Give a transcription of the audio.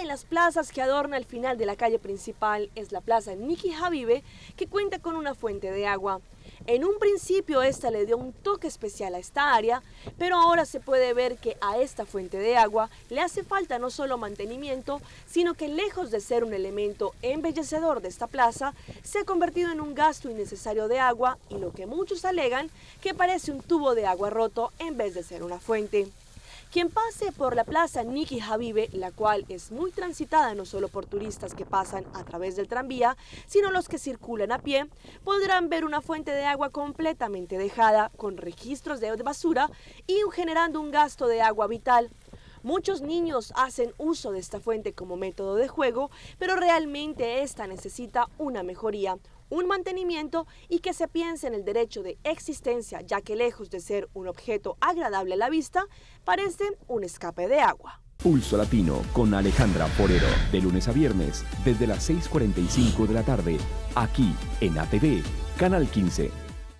de las plazas que adorna el final de la calle principal es la plaza Nicky Habibe, que cuenta con una fuente de agua. En un principio esta le dio un toque especial a esta área, pero ahora se puede ver que a esta fuente de agua le hace falta no solo mantenimiento, sino que lejos de ser un elemento embellecedor de esta plaza, se ha convertido en un gasto innecesario de agua y lo que muchos alegan que parece un tubo de agua roto en vez de ser una fuente. Quien pase por la plaza Nicky Habibe, la cual es muy transitada no solo por turistas que pasan a través del tranvía, sino los que circulan a pie, podrán ver una fuente de agua completamente dejada, con registros de basura y generando un gasto de agua vital. Muchos niños hacen uso de esta fuente como método de juego, pero realmente esta necesita una mejoría, un mantenimiento y que se piense en el derecho de existencia, ya que lejos de ser un objeto agradable a la vista, parece un escape de agua. Pulso Latino con Alejandra Forero, de lunes a viernes, desde las 6:45 de la tarde, aquí en ATV, Canal 15.